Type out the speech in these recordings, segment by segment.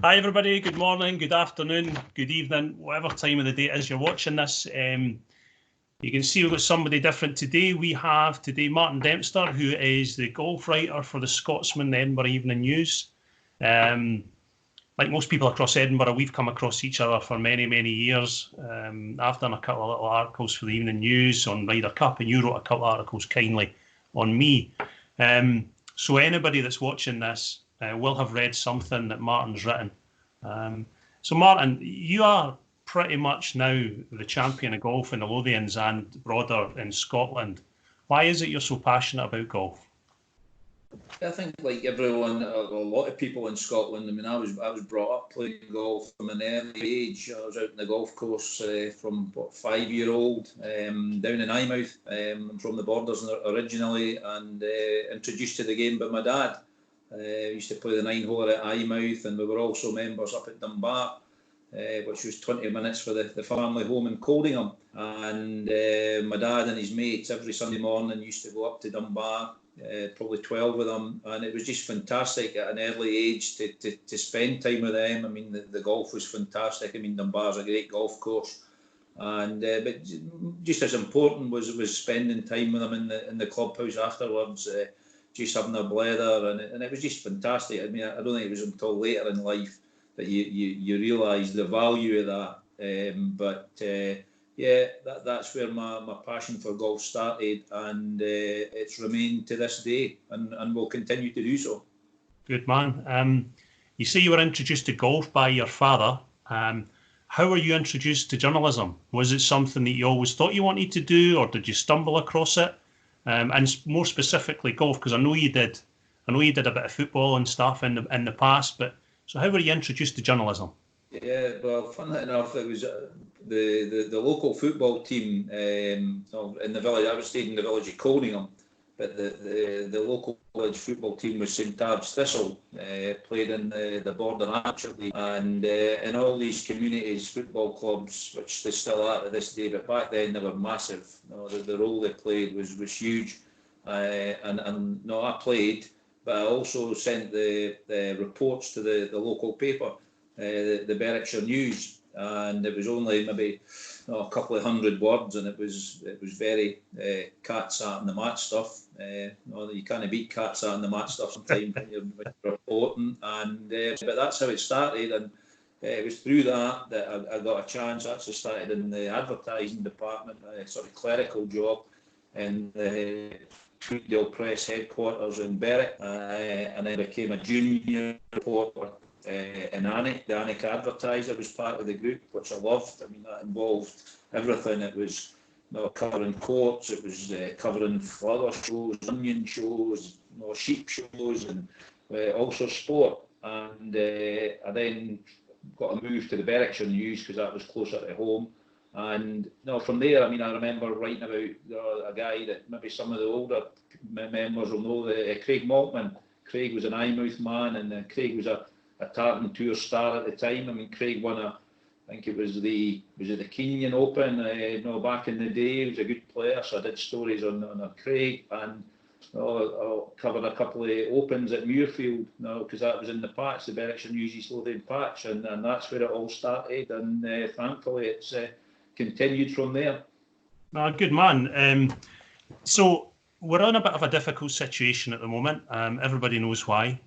Hi everybody, good morning, good afternoon, good evening, whatever time of the day it is you're watching this. You can see we've got somebody different today. We have today Martin Dempster, who is the golf writer for the Scotsman, the Edinburgh Evening News. Like most people across Edinburgh, we've come across each other for many, many years. I've done a couple of little articles for the Evening News on Ryder Cup, and you wrote a couple of articles kindly on me. So anybody that's watching this will have read something that Martin's written. So Martin, you are pretty much now the champion of golf in the Lothians and broader in Scotland. Why is it you're so passionate about golf? I think, like everyone, a lot of people in Scotland. I mean, I was brought up playing golf from an early age. I was out in the golf course from 5-year-old down in Eyemouth. I'm from the Borders originally, and introduced to the game by my dad. We used to play the 9-hole at Eyemouth, and we were also members up at Dunbar, which was 20 minutes for the family home in Coldingham. And my dad and his mates every Sunday morning used to go up to Dunbar. Probably 12 of them, and it was just fantastic at an early age to spend time with them. I mean, the golf was fantastic. I mean, Dunbar's a great golf course, and but just as important was spending time with them in the clubhouse afterwards, just having a blether, and it was just fantastic. I mean, I don't think it was until later in life that you realise the value of that. Yeah, that's where my passion for golf started, and it's remained to this day, and will continue to do so. Good man. You say you were introduced to golf by your father. How were you introduced to journalism? Was it something that you always thought you wanted to do, or did you stumble across it? And more specifically, golf, because I know you did a bit of football and stuff in the past. But so how were you introduced to journalism? Yeah, well, funnily enough, it was the local football team in the village. I was staying in the village of Coldingham, but the local village football team was St Tab's Thistle, played in the Border Amateur League, and in all these communities, football clubs, which they still are to this day, but back then they were massive. The role they played was huge, and I played, but I also sent the reports to the local paper. The Berwickshire News, and it was only maybe a couple of hundred words, and it was very cat sat in the mat stuff. You can't beat cat sat in the mat stuff sometimes when you're reporting, and but that's how it started, and it was through that I got a chance. I actually started in the advertising department, a sort of clerical job in the Tweeddale Press headquarters in Berwick, and then became a junior reporter. In the Annick Advertiser was part of the group, which I loved. I mean, that involved everything. It was covering courts, it was covering flower shows, onion shows, sheep shows, and also sport. And I then got a move to the Berwickshire News because that was closer to home. And from there, I mean, I remember writing about a guy that maybe some of the older members will know, Craig Maltman. Craig was an Eyemouth man, and Craig was a tartan tour star at the time. I mean, Craig won I think it was the Kenyan Open, back in the day. He was a good player, so I did stories on Craig, and I covered a couple of Opens at Muirfield, because that was in the patch, the Berwickshire News East Lothian patch, and that's where it all started, and thankfully it's continued from there. Good man. So we're in a bit of a difficult situation at the moment. Everybody knows why.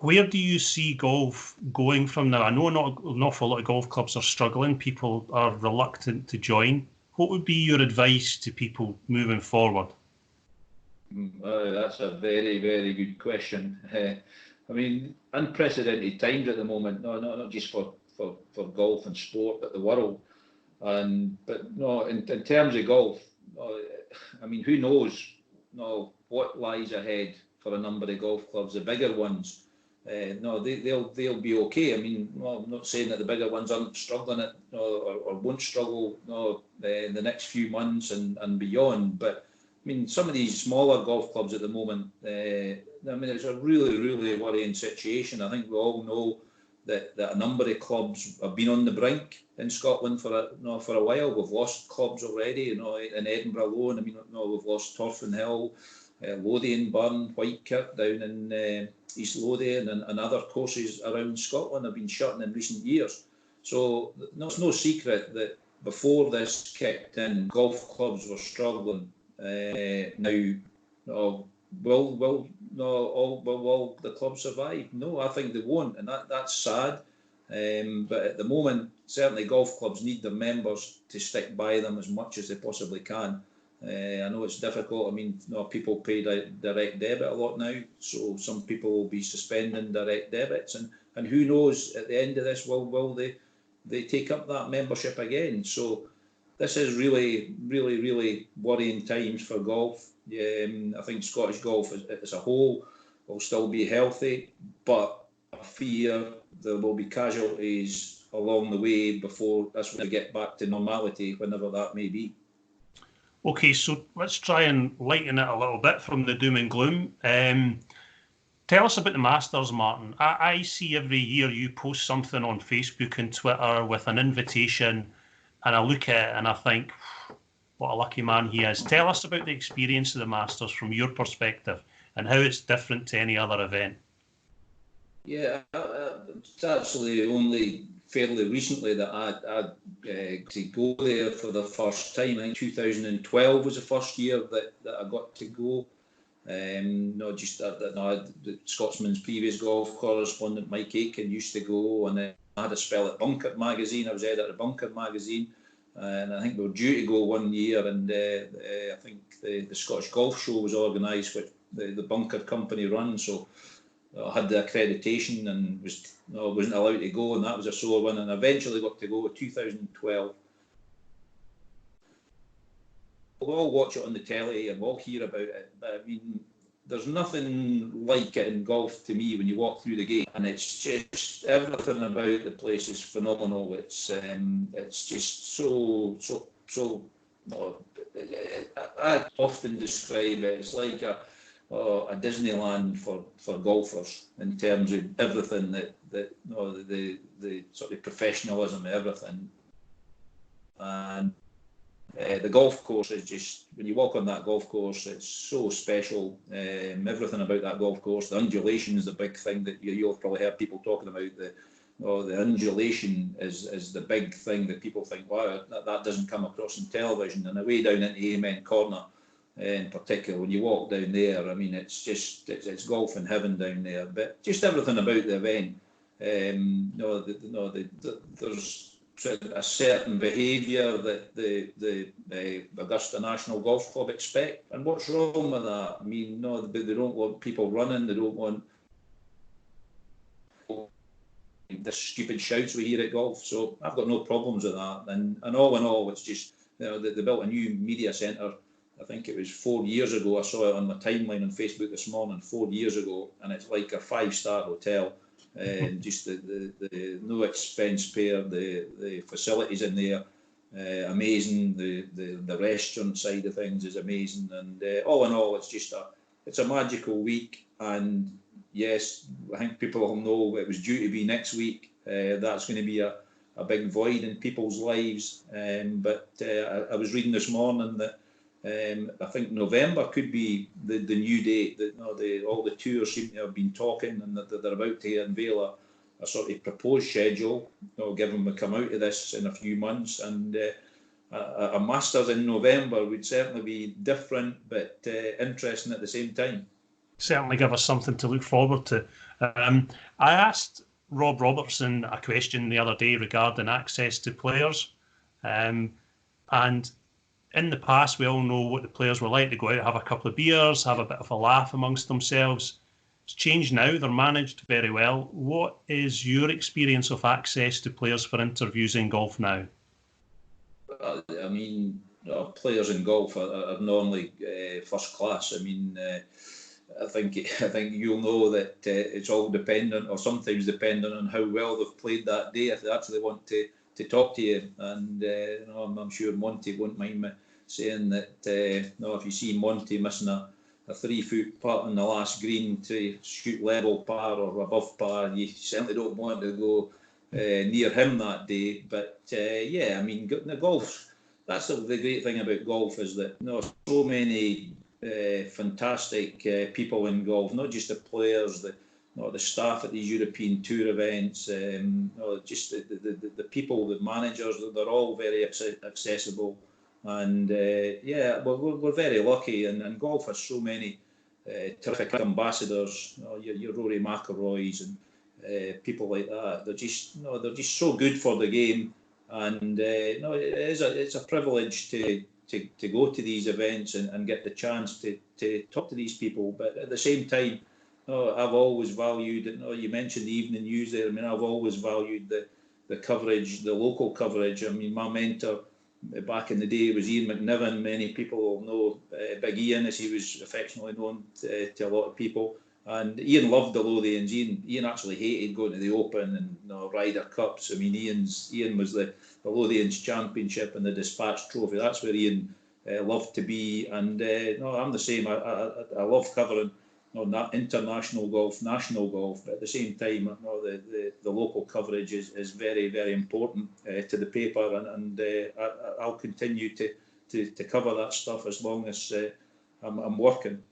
Where do you see golf going from now? I know not an awful lot of golf clubs are struggling. People are reluctant to join. What would be your advice to people moving forward? That's a very, very good question. I mean, unprecedented times at the moment, not just for golf and sport, but the world. But in terms of golf, I mean, who knows what lies ahead for a number of golf clubs, the bigger ones. They'll be okay. I mean, I'm not saying that the bigger ones aren't struggling or won't struggle in the next few months and beyond. But I mean, some of these smaller golf clubs at the moment, I mean, it's a really, really worrying situation. I think we all know that a number of clubs have been on the brink in Scotland for a while. We've lost clubs already, in Edinburgh alone. I mean, we've lost Turf and Hill. Lothian, Burn, Whitekirk down in East Lothian and other courses around Scotland have been shutting in recent years. So it's no secret that before this kicked in, golf clubs were struggling. Now, will the club survive? No, I think they won't, and that's sad. But at the moment, certainly golf clubs need their members to stick by them as much as they possibly can. I know it's difficult. I mean, people pay direct debit a lot now, so some people will be suspending direct debits, and who knows at the end of this, will they take up that membership again? So this is really, really, really worrying times for golf. I think Scottish golf as a whole will still be healthy, but I fear there will be casualties along the way before this will get back to normality, whenever that may be. Okay, so let's try and lighten it a little bit from the doom and gloom. Tell us about the Masters, Martin. I see every year you post something on Facebook and Twitter with an invitation, and I look at it and I think, what a lucky man he is. Tell us about the experience of the Masters from your perspective and how it's different to any other event. Yeah, it's actually only fairly recently that I to go there for the first time. I think 2012 was the first year that I got to go. Not just the Scotsman's previous golf correspondent Mike Aiken used to go, and then I had a spell at Bunker magazine. I was editor at Bunker magazine, and I think we were due to go one year, and I think the Scottish Golf Show was organised, which the Bunker company run. So I had the accreditation and wasn't allowed to go, and that was a sore one. And eventually got to go in 2012. We'll all watch it on the telly and we'll hear about it, but I mean, there's nothing like it in golf to me when you walk through the gate, and it's just everything about the place is phenomenal. It's just so. I often describe it. It's like a Disneyland for golfers in terms of everything the sort of professionalism, everything, and the golf course is just, when you walk on that golf course, it's so special. Everything about that golf course, the undulation is the big thing that you'll probably heard people talking about. The undulation is the big thing that people think, wow, that doesn't come across on television. And away down into Amen Corner, in particular, when you walk down there, I mean, it's golf in heaven down there. But just everything about the event, there's a certain behaviour that the Augusta National Golf Club expect. And what's wrong with that? I mean, they don't want people running. They don't want the stupid shouts we hear at golf. So I've got no problems with that. And all in all, it's just, they built a new media centre. I think it was 4 years ago. I saw it on my timeline on Facebook this morning, 4 years ago, and it's like a 5-star hotel. Just the no expense spared, the facilities in there, amazing. The restaurant side of things is amazing, and all in all, it's a magical week. And yes, I think people will know it was due to be next week. That's going to be a big void in people's lives. But I was reading this morning that I think November could be the new date. That all the tours seem to have been talking, and that they're about to unveil a sort of proposed schedule, given we come out of this in a few months. And a Masters in November would certainly be different, but interesting at the same time. Certainly give us something to look forward to. I asked Rob Robertson a question the other day regarding access to players, and in the past, we all know what the players were like. They go out, have a couple of beers, have a bit of a laugh amongst themselves. It's changed now. They're managed very well. What is your experience of access to players for interviews in golf now? I mean, players in golf are normally first class. I mean, I think you'll know that it's all dependent, or sometimes dependent, on how well they've played that day, if they actually want to talk to you. And I'm sure Monty won't mind me saying that if you see Monty missing a 3-foot putt on the last green to shoot level par or above par, you certainly don't want to go near him that day. But I mean, the golf, that's the great thing about golf, is that so many fantastic people in golf, not just the players, the staff at these European Tour events, just the people, the managers. They're all very accessible, and we're very lucky. And golf has so many terrific ambassadors. Your Rory McIlroys and people like that. They're just so good for the game, and it's a privilege to go to these events and get the chance to talk to these people. But at the same time, I've always valued, you mentioned the evening news there. I mean, I've always valued the coverage, the local coverage. I mean, my mentor back in the day was Ian McNiven. Many people will know Big Ian, as he was affectionately known to a lot of people. And Ian loved the Lothians. Ian actually hated going to the Open and Ryder Cups. I mean, Ian was the Lothians Championship and the Dispatch Trophy. That's where Ian loved to be. And I'm the same. I love covering not international golf, national golf, but at the same time, the local coverage is very, very important to the paper, and I'll continue to cover that stuff as long as I'm working.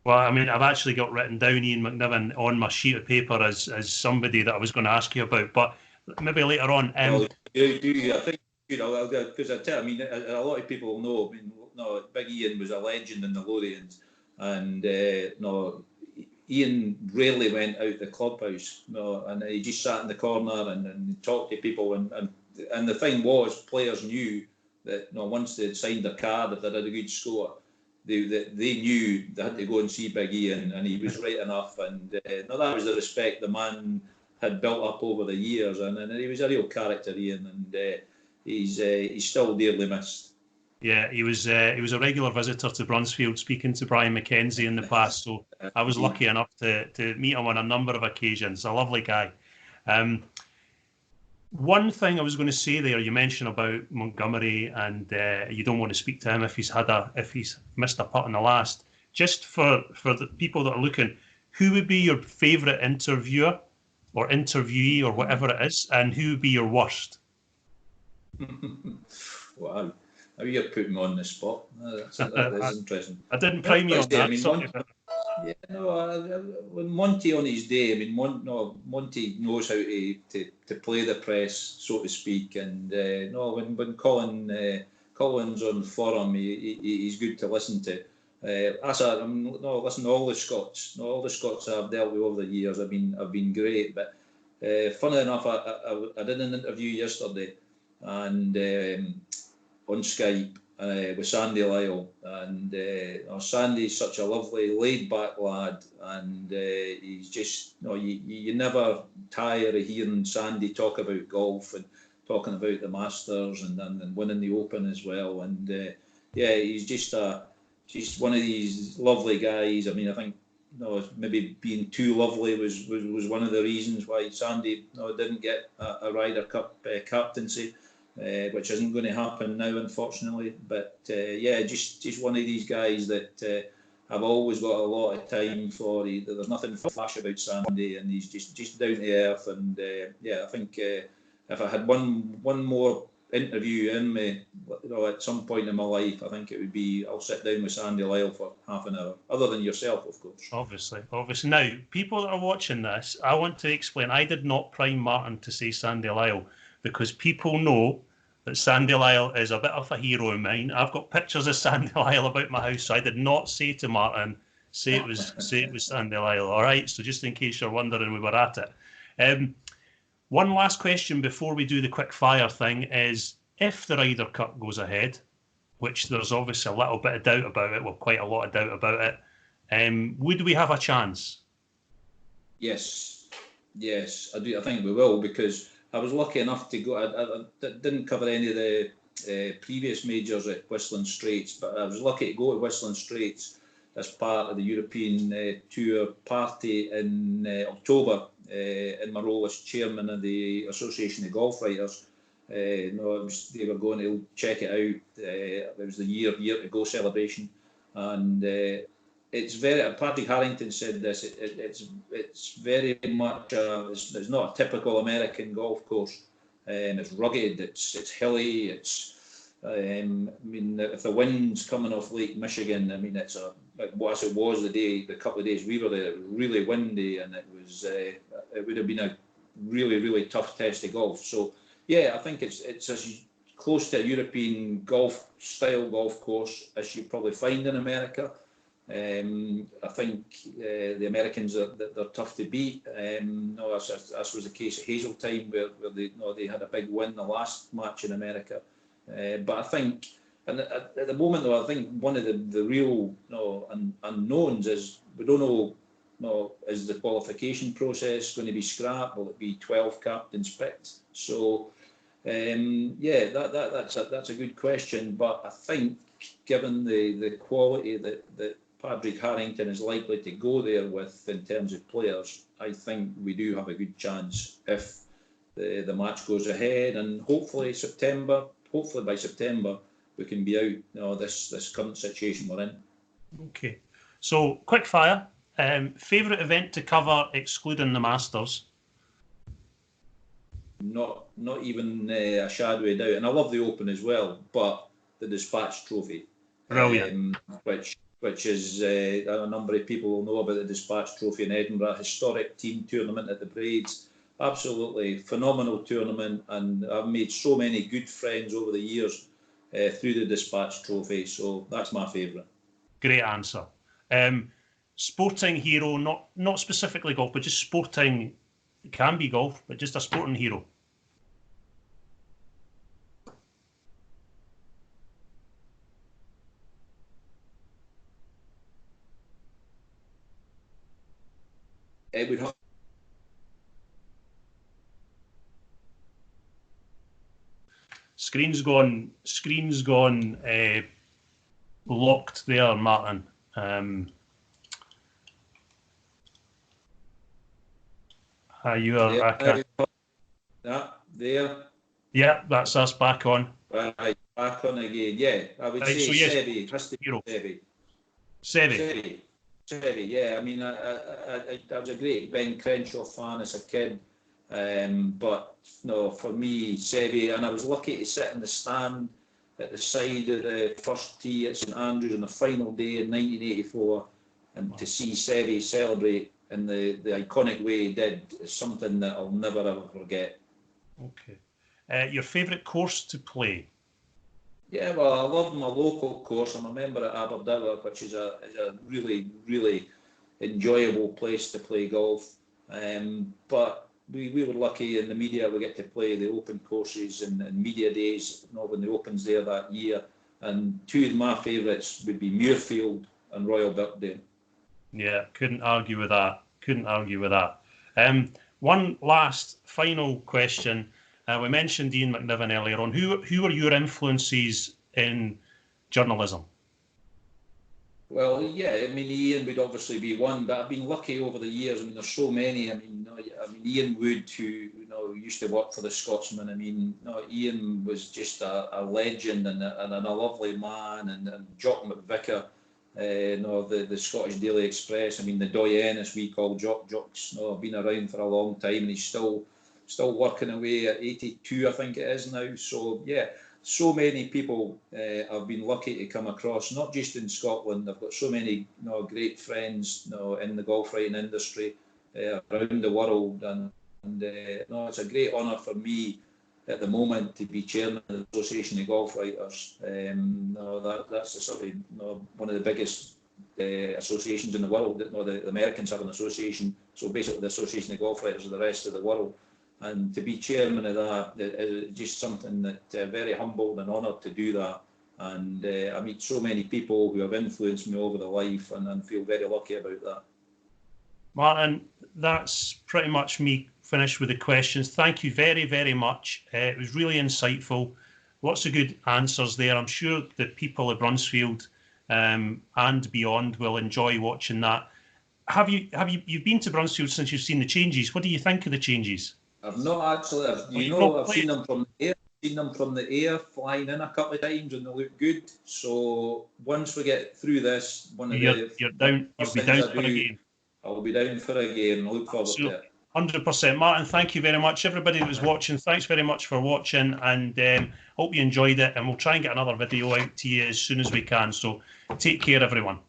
Well, I mean, I've actually got written down Ian McNiven on my sheet of paper as somebody that I was going to ask you about, but maybe later on. Well, I think, because I mean, a lot of people know. I mean, Big Ian was a legend in the Lothians, and Ian rarely went out the clubhouse, and he just sat in the corner and talked to people, and the thing was, players knew that once they'd signed their card, if they had a good score, they knew they had to go and see Big Ian, and he was right enough, and that was the respect the man had built up over the years, and he was a real character, Ian, and he's still dearly missed. Yeah, he was a regular visitor to Brunsfield, speaking to Brian McKenzie in the past, so I was lucky enough to meet him on a number of occasions. A lovely guy. One thing I was going to say there, you mentioned about Montgomery, and you don't want to speak to him if he's missed a putt in the last. Just for the people that are looking, who would be your favourite interviewer or interviewee or whatever it is, and who would be your worst? Wow. Now you're putting me on the spot. That is interesting. I didn't prime you on that. When Monty on his day, I mean, Monty knows how to play the press, so to speak, and when Colin's on forum, he's good to listen to. Listen to all the Scots. All the Scots I've dealt with over the years have been great. But funny enough, I did an interview yesterday, and on Skype with Sandy Lyle, and Sandy's such a lovely, laid-back lad, and he's just you never tire of hearing Sandy talk about golf and talking about the Masters and winning the Open as well, and he's just one of these lovely guys. I mean, I think maybe being too lovely was one of the reasons why Sandy didn't get a Ryder Cup captaincy. Which isn't going to happen now, unfortunately. But just one of these guys that I've always got a lot of time for. There's nothing flash about Sandy, and he's just down to earth. And I think if I had one more interview in me, at some point in my life, I think it would be I'll sit down with Sandy Lyle for half an hour. Other than yourself, of course. Obviously. Now, people that are watching this, I want to explain. I did not prime Martin to say Sandy Lyle, because people know that Sandy Lyle is a bit of a hero of mine. I've got pictures of Sandy Lyle about my house, so I did not say to Martin, say it was Sandy Lyle. All right, so just in case you're wondering, we were at it. One last question before we do the quick fire thing is, if the Ryder Cup goes ahead, which there's obviously a little bit of doubt about it, well, quite a lot of doubt about it, would we have a chance? Yes, I do. I think we will, because I was lucky enough to go. I didn't cover any of the previous majors at Whistling Straits, but I was lucky to go to Whistling Straits as part of the European Tour party in October in my role as chairman of the Association of Golf Writers. They were going to check it out. It was the year to go celebration, and it's very. Patrick Harrington said this. It's very much. It's not a typical American golf course. It's rugged. It's hilly. I mean, if the wind's coming off Lake Michigan, I mean, it's like what it was the couple of days we were there, really windy, and it would have been a really, really tough test of golf. So, yeah, I think it's as close to a European style golf course as you probably find in America. I think the Americans they're tough to beat. No, as was the case at Hazeltine, where they had a big win the last match in America. But I think, and at the moment though, I think one of the real unknowns is we don't know, is the qualification process going to be scrapped? Will it be 12 captains picked? So yeah, that's a good question. But I think given the quality that Padraig Harrington is likely to go there with in terms of players, I think we do have a good chance if the match goes ahead, and hopefully by September we can be out this current situation we're in. Okay, so quick fire. Favourite event to cover excluding the Masters? Not even a shadow of doubt, and I love the Open as well, but the Dispatch Trophy, brilliant, which is a number of people will know about the Dispatch Trophy in Edinburgh, a historic team tournament at the Braids. Absolutely phenomenal tournament, and I've made so many good friends over the years through the Dispatch Trophy, so that's my favourite. Great answer. Sporting hero, not specifically golf, but just sporting. It can be golf, but just a sporting hero. It would have. Screen's gone locked there, Martin. You are there. Yeah, that's us back on. Right, back on again. Yeah, I would say so, yes. Seve. Has to be Seve. Seve, yeah. I mean, I was a great Ben Crenshaw fan as a kid, but no, for me, Seve, and I was lucky to sit in the stand at the side of the first tee at St Andrews on the final day in 1984, and to see Seve celebrate in the iconic way he did is something that I'll never ever forget. Okay. Your favourite course to play? Yeah, well, I love my local course. I'm a member at Edinburgh, which is a really, really enjoyable place to play golf. But we were lucky in the media, we get to play the open courses and media days, when the Open's there that year. And two of my favourites would be Muirfield and Royal Birkdale. Yeah, couldn't argue with that. One last final question. We mentioned Ian McNiven earlier on. Who are your influences in journalism? Well, yeah, I mean, Ian would obviously be one, but I've been lucky over the years. I mean, there's so many. I mean, Ian Wood, who used to work for the Scotsman. I mean, Ian was just a legend and a lovely man. And Jock McVicker, the Scottish Daily Express. I mean, the doyen, as we call Jock's, been around for a long time, and he's still working away at 82, I think it is now. So yeah, so many people I've been lucky to come across, not just in Scotland. I've got so many great friends in the golf writing industry around the world, and it's a great honour for me at the moment to be chairman of the Association of Golf Writers. That's sort of one of the biggest associations in the world. The Americans have an association, so basically the Association of Golf Writers of the rest of the world. And to be chairman of that is just something that very humbled and honoured to do that. And I meet so many people who have influenced me over the life, and feel very lucky about that. Martin, that's pretty much me finished with the questions. Thank you very, very much. It was really insightful. Lots of good answers there. I'm sure the people at Brunsfield and beyond will enjoy watching that. You've been to Brunsfield since you've seen the changes? What do you think of the changes? I've not actually. I've seen them from the air. Seen them from the air, flying in a couple of times, and they look good. So once we get through this, you'll be down for a game. I'll be down for a game. I look forward to it. 100%. Martin, thank you very much. Everybody that was watching, thanks very much for watching, and hope you enjoyed it, and we'll try and get another video out to you as soon as we can. So take care, everyone.